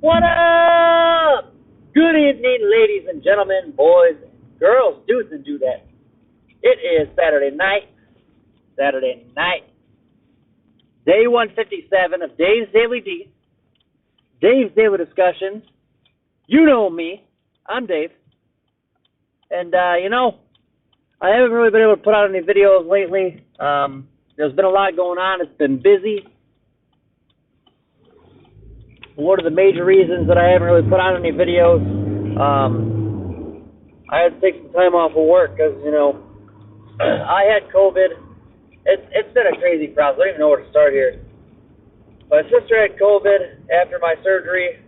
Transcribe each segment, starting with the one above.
What up? Good evening, ladies and gentlemen, boys, girls, dudes, and dudettes. It is Saturday night, day 157 of Dave's Daily D, Dave's Daily Discussions. You know me. I'm Dave. And, I haven't really been able to put out any videos lately. There's been a lot going on. It's been busy. One of the major reasons that I haven't really put out any videos, I had to take some time off of work because, I had COVID. It's been a crazy process. I don't even know where to start here. My sister had COVID after my surgery,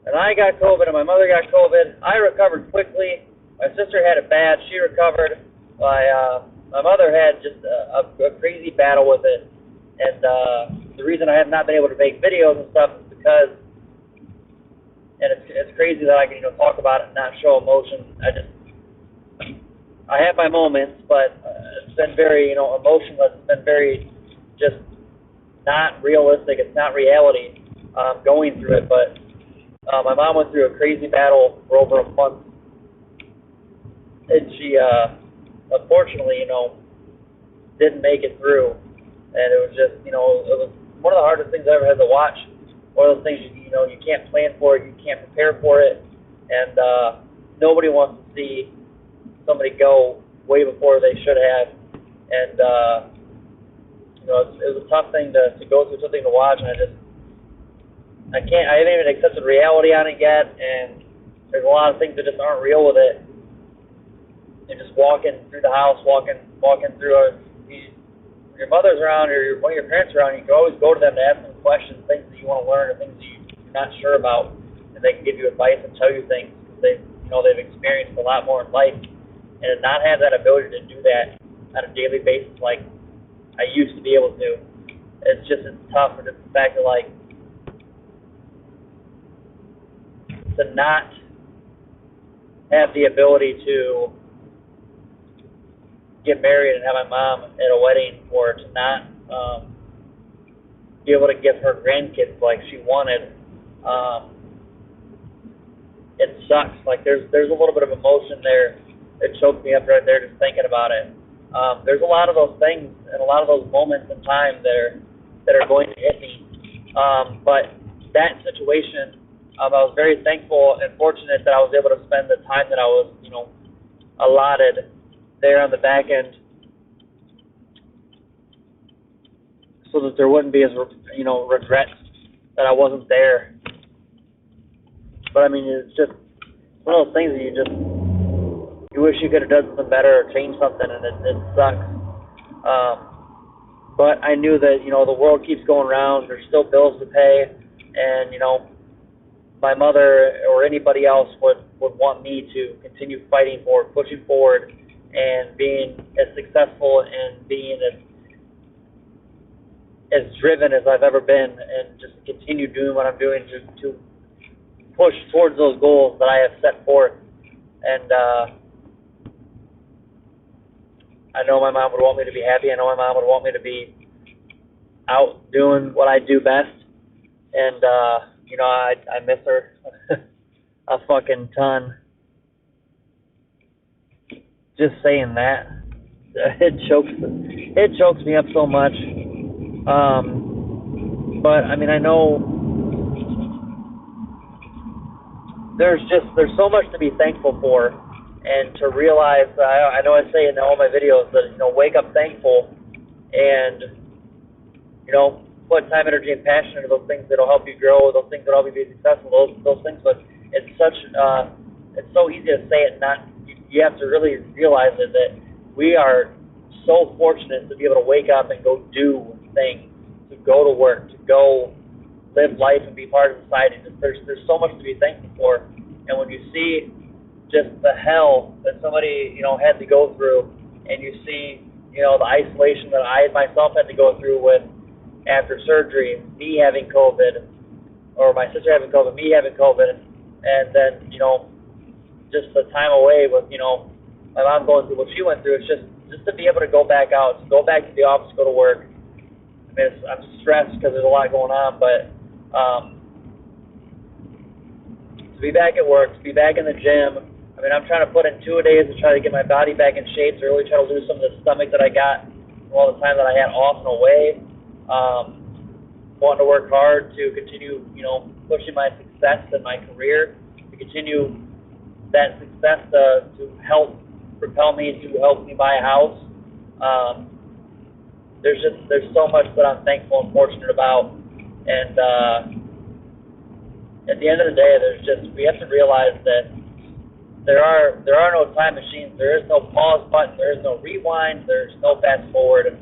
and I got COVID, and my mother got COVID. I recovered quickly. My sister had it bad. She recovered. My mother had just a crazy battle with it. And the reason I have not been able to make videos and stuff is because, and it's crazy that I can talk about it and not show emotion. I have my moments, but it's been very emotionless. It's been very just not realistic. It's not reality going through it. But my mom went through a crazy battle for over a month, and she unfortunately didn't make it through. And it was just, it was one of the hardest things I ever had to watch. One of those things, you can't plan for it, you can't prepare for it, and nobody wants to see somebody go way before they should have. And, it was a tough thing to go through, something to watch, and I haven't even accepted reality on it yet, and there's a lot of things that just aren't real with it. And just walking through the house, walking through your mother's around or one of your parents around, you can always go to them to ask them questions, things that you want to learn or things that you're not sure about, and they can give you advice and tell you things because they've experienced a lot more in life, and to not have that ability to do that on a daily basis like I used to be able to, it's tough. And it's the fact that to not have the ability to get married and have my mom at a wedding, or to not be able to give her grandkids like she wanted, it sucks. There's a little bit of emotion there. It choked me up right there just thinking about it. There's a lot of those things and a lot of those moments in time that are going to hit me. But that situation, I was very thankful and fortunate that I was able to spend the time that I was, allotted there on the back end, so that there wouldn't be as regrets that I wasn't there. But I mean, it's just one of those things that you wish you could have done something better or changed something, and it sucks. But I knew that the world keeps going around. There's still bills to pay, and my mother or anybody else would want me to continue fighting forward, pushing forward, and being as successful and being as driven as I've ever been, and just continue doing what I'm doing to push towards those goals that I have set forth. And I know my mom would want me to be happy. I know my mom would want me to be out doing what I do best. And I miss her a fucking ton. Just saying that, it chokes me up so much. But I mean, I know there's so much to be thankful for, and to realize. I know I say in all my videos that wake up thankful, and put time, energy, and passion into those things that'll help you grow, those things that'll help you be successful, those things. But it's so easy to say it, not. You have to really realize that we are so fortunate to be able to wake up and go do things, to go to work, to go live life and be part of society. There's so much to be thankful for. And when you see just the hell that somebody had to go through, and you see the isolation that I myself had to go through with after surgery, me having COVID, or my sister having COVID, me having COVID, and then just the time away with my mom going through what she went through. It's just to be able to go back out, to go back to the office, go to work. I mean, I'm stressed because there's a lot going on, but to be back at work, to be back in the gym. I mean, I'm trying to put in 2 days to try to get my body back in shape, to really try to lose some of the stomach that I got from all the time that I had off and away. Wanting to work hard to continue, pushing my success in my career, to continue that success to help propel me, to help me buy a house. There's so much that I'm thankful and fortunate about, and at the end of the day, we have to realize that there are no time machines. There is no pause button. There is no rewind. There's no fast forward, and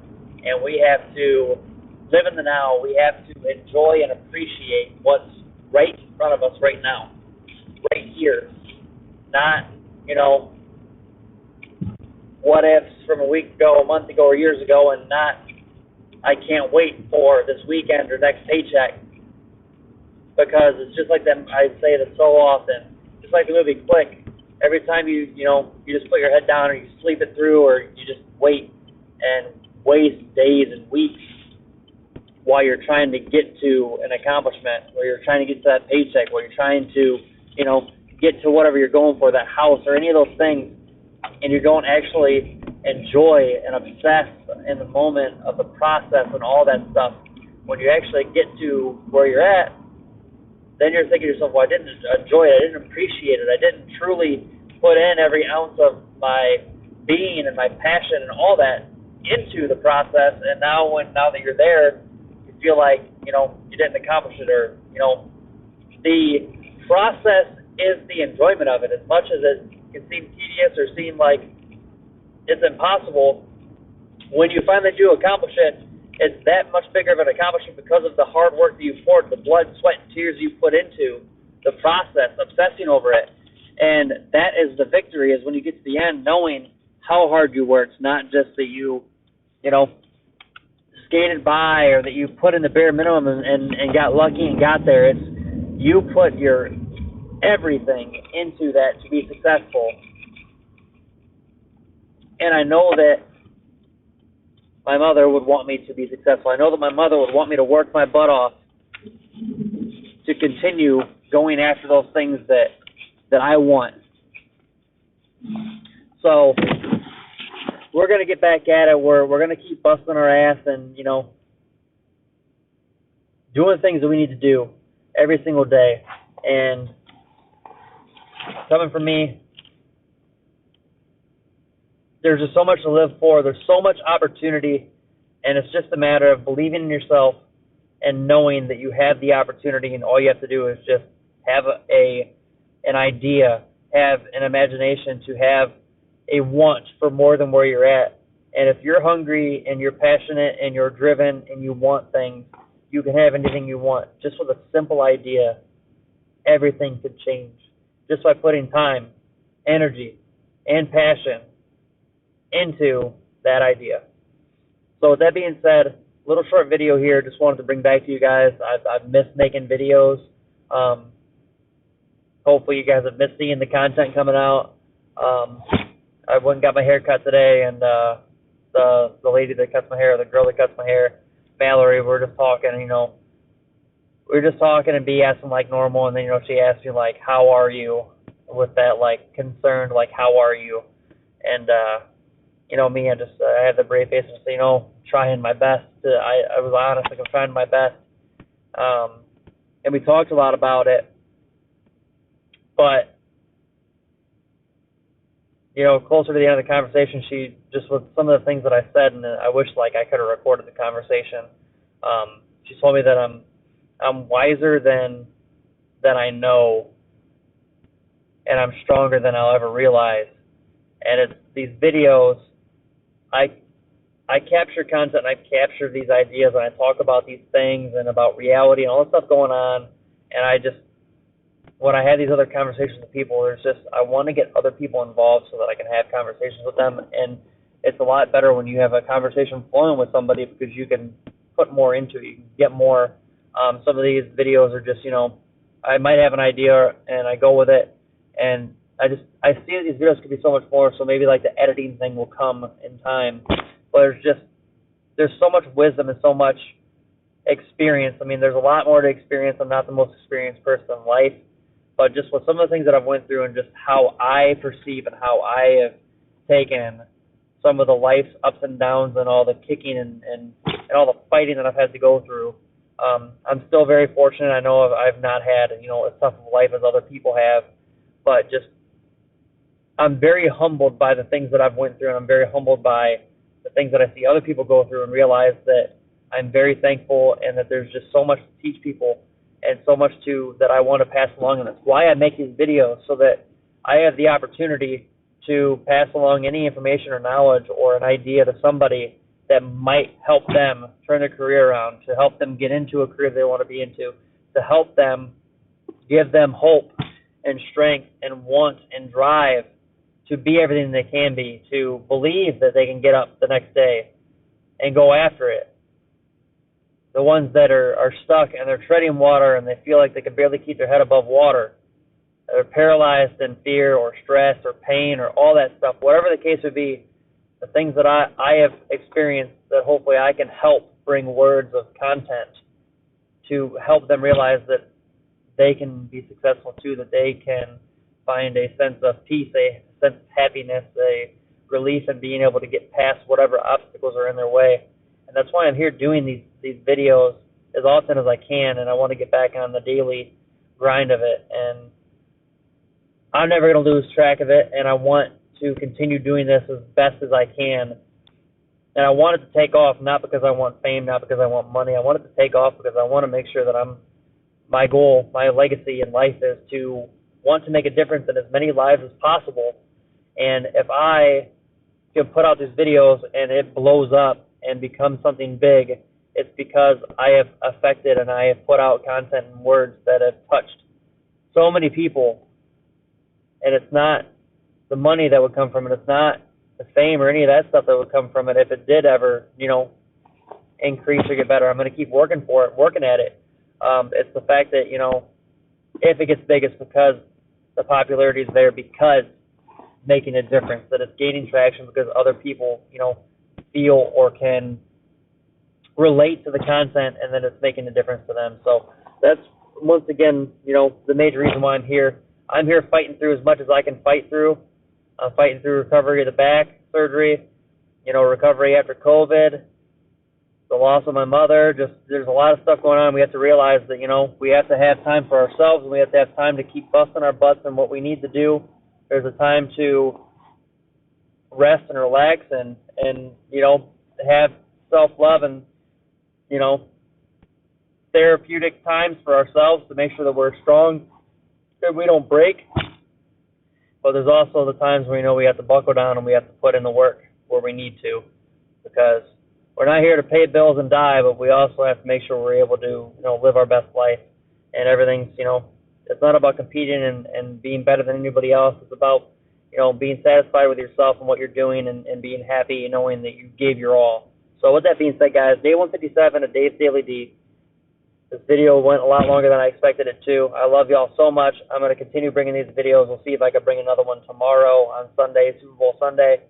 we have to live in the now. We have to enjoy and appreciate what's right in front of us right now, right here. Not, what ifs from a week ago, a month ago, or years ago, and not, I can't wait for this weekend or next paycheck. Because it's just like them. I say it so often. Just like the movie Click. Every time you just put your head down, or you sleep it through, or you just wait and waste days and weeks while you're trying to get to an accomplishment, or you're trying to get to that paycheck, or you're trying to, get to whatever you're going for, that house, or any of those things, and you don't actually enjoy and obsess in the moment of the process and all that stuff. When you actually get to where you're at, then you're thinking to yourself, well, I didn't enjoy it, I didn't appreciate it, I didn't truly put in every ounce of my being and my passion and all that into the process, and now that you're there, you feel like, you didn't accomplish it, or, the process is the enjoyment of it. As much as it can seem tedious or seem like it's impossible, when you finally do accomplish it, it's that much bigger of an accomplishment because of the hard work that you poured, the blood, sweat, and tears you put into the process, obsessing over it. And that is the victory, is when you get to the end, knowing how hard you worked, not just that you, skated by, or that you put in the bare minimum and got lucky and got there. It's you put your everything into that to be successful. And I know that my mother would want me to be successful. I know that my mother would want me to work my butt off to continue going after those things that I want. So we're going to get back at it. We're going to keep busting our ass and, doing things that we need to do every single day. And coming from me, there's just so much to live for. There's so much opportunity, and it's just a matter of believing in yourself and knowing that you have the opportunity, and all you have to do is just have an idea, have an imagination, to have a want for more than where you're at. And if you're hungry and you're passionate and you're driven and you want things, you can have anything you want. Just with a simple idea, everything could change. Just by putting time, energy, and passion into that idea. So with that being said, little short video here. Just wanted to bring back to you guys. I've missed making videos. Hopefully you guys have missed seeing the content coming out. I went and got my hair cut today, and the lady that cuts my hair, the girl that cuts my hair, Mallory, we were just talking, we were just talking and BSing like normal, and then, she asked me, like, how are you, with that, like, concerned, like, how are you? And, me, I had the brave face and say, trying my best. I was honest, like, I'm trying my best. And we talked a lot about it, but, closer to the end of the conversation, she just, with some of the things that I said, and I wish, like, I could have recorded the conversation, she told me that I'm wiser than I know, and I'm stronger than I'll ever realize. And it's these videos, I capture content, and I capture these ideas, and I talk about these things and about reality and all this stuff going on, and when I have these other conversations with people, I want to get other people involved so that I can have conversations with them. And it's a lot better when you have a conversation flowing with somebody, because you can put more into it. You can get more. Some of these videos are just, I might have an idea and I go with it, and I see that these videos could be so much more. So maybe like the editing thing will come in time. But there's so much wisdom and so much experience. I mean, there's a lot more to experience. I'm not the most experienced person in life. but just with some of the things that I've went through and just how I perceive and how I have taken some of the life's ups and downs and all the kicking and all the fighting that I've had to go through. I'm still very fortunate. I know I've not had, as tough of a life as other people have, but just I'm very humbled by the things that I've went through, and I'm very humbled by the things that I see other people go through, and realize that I'm very thankful and that there's just so much to teach people and so much that I want to pass along. And that's why I make these videos, so that I have the opportunity to pass along any information or knowledge or an idea to somebody that might help them turn their career around, to help them get into a career they want to be into, to help them, give them hope and strength and want and drive to be everything they can be, to believe that they can get up the next day and go after it. The ones that are stuck and they're treading water and they feel like they can barely keep their head above water, they're paralyzed in fear or stress or pain or all that stuff, whatever the case would be, the things that I have experienced, that hopefully I can help bring words of content to help them realize that they can be successful too, that they can find a sense of peace, a sense of happiness, a relief in being able to get past whatever obstacles are in their way. And that's why I'm here doing these videos as often as I can, and I want to get back on the daily grind of it. And I'm never going to lose track of it, and I want to continue doing this as best as I can. And I want it to take off, not because I want fame, not because I want money. I want it to take off because I want to make sure that my goal, my legacy in life is to want to make a difference in as many lives as possible. And if I can put out these videos and it blows up and becomes something big, it's because I have affected and I have put out content and words that have touched so many people. And it's not the money that would come from it. It's not the fame or any of that stuff that would come from it. If it did ever, increase or get better, I'm going to keep working at it. It's the fact that, if it gets big, it's because the popularity is there, because making a difference, that it's gaining traction because other people, feel or can relate to the content, and then it's making a difference to them. So that's, once again, the major reason why I'm here. I'm here fighting through as much as I can fight through. I'm fighting through recovery of the back surgery, recovery after COVID, the loss of my mother. Just, there's a lot of stuff going on. We have to realize that, we have to have time for ourselves, and we have to have time to keep busting our butts in what we need to do. There's a time to rest and relax and have self-love and, therapeutic times for ourselves to make sure that we're strong, that we don't break. But there's also the times where, we have to buckle down and we have to put in the work where we need to, because we're not here to pay bills and die, but we also have to make sure we're able to, live our best life. And everything's, it's not about competing and being better than anybody else. It's about, being satisfied with yourself and what you're doing and being happy, knowing that you gave your all. So with that being said, guys, day 157 of Dave's Daily D. This video went a lot longer than I expected it to. I love y'all so much. I'm going to continue bringing these videos. We'll see if I can bring another one tomorrow on Sunday, Super Bowl Sunday.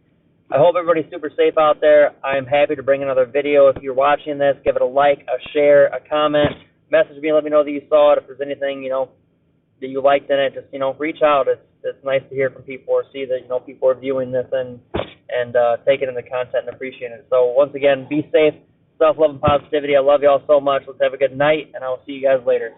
I hope everybody's super safe out there. I'm happy to bring another video. If you're watching this, give it a like, a share, a comment. Message me, let me know that you saw it. If there's anything, that you liked in it, just, reach out. It's nice to hear from people or see that, people are viewing this and taking in the content and appreciating it. So once again, be safe, self-love and positivity. I love y'all so much. Let's have a good night, and I will see you guys later.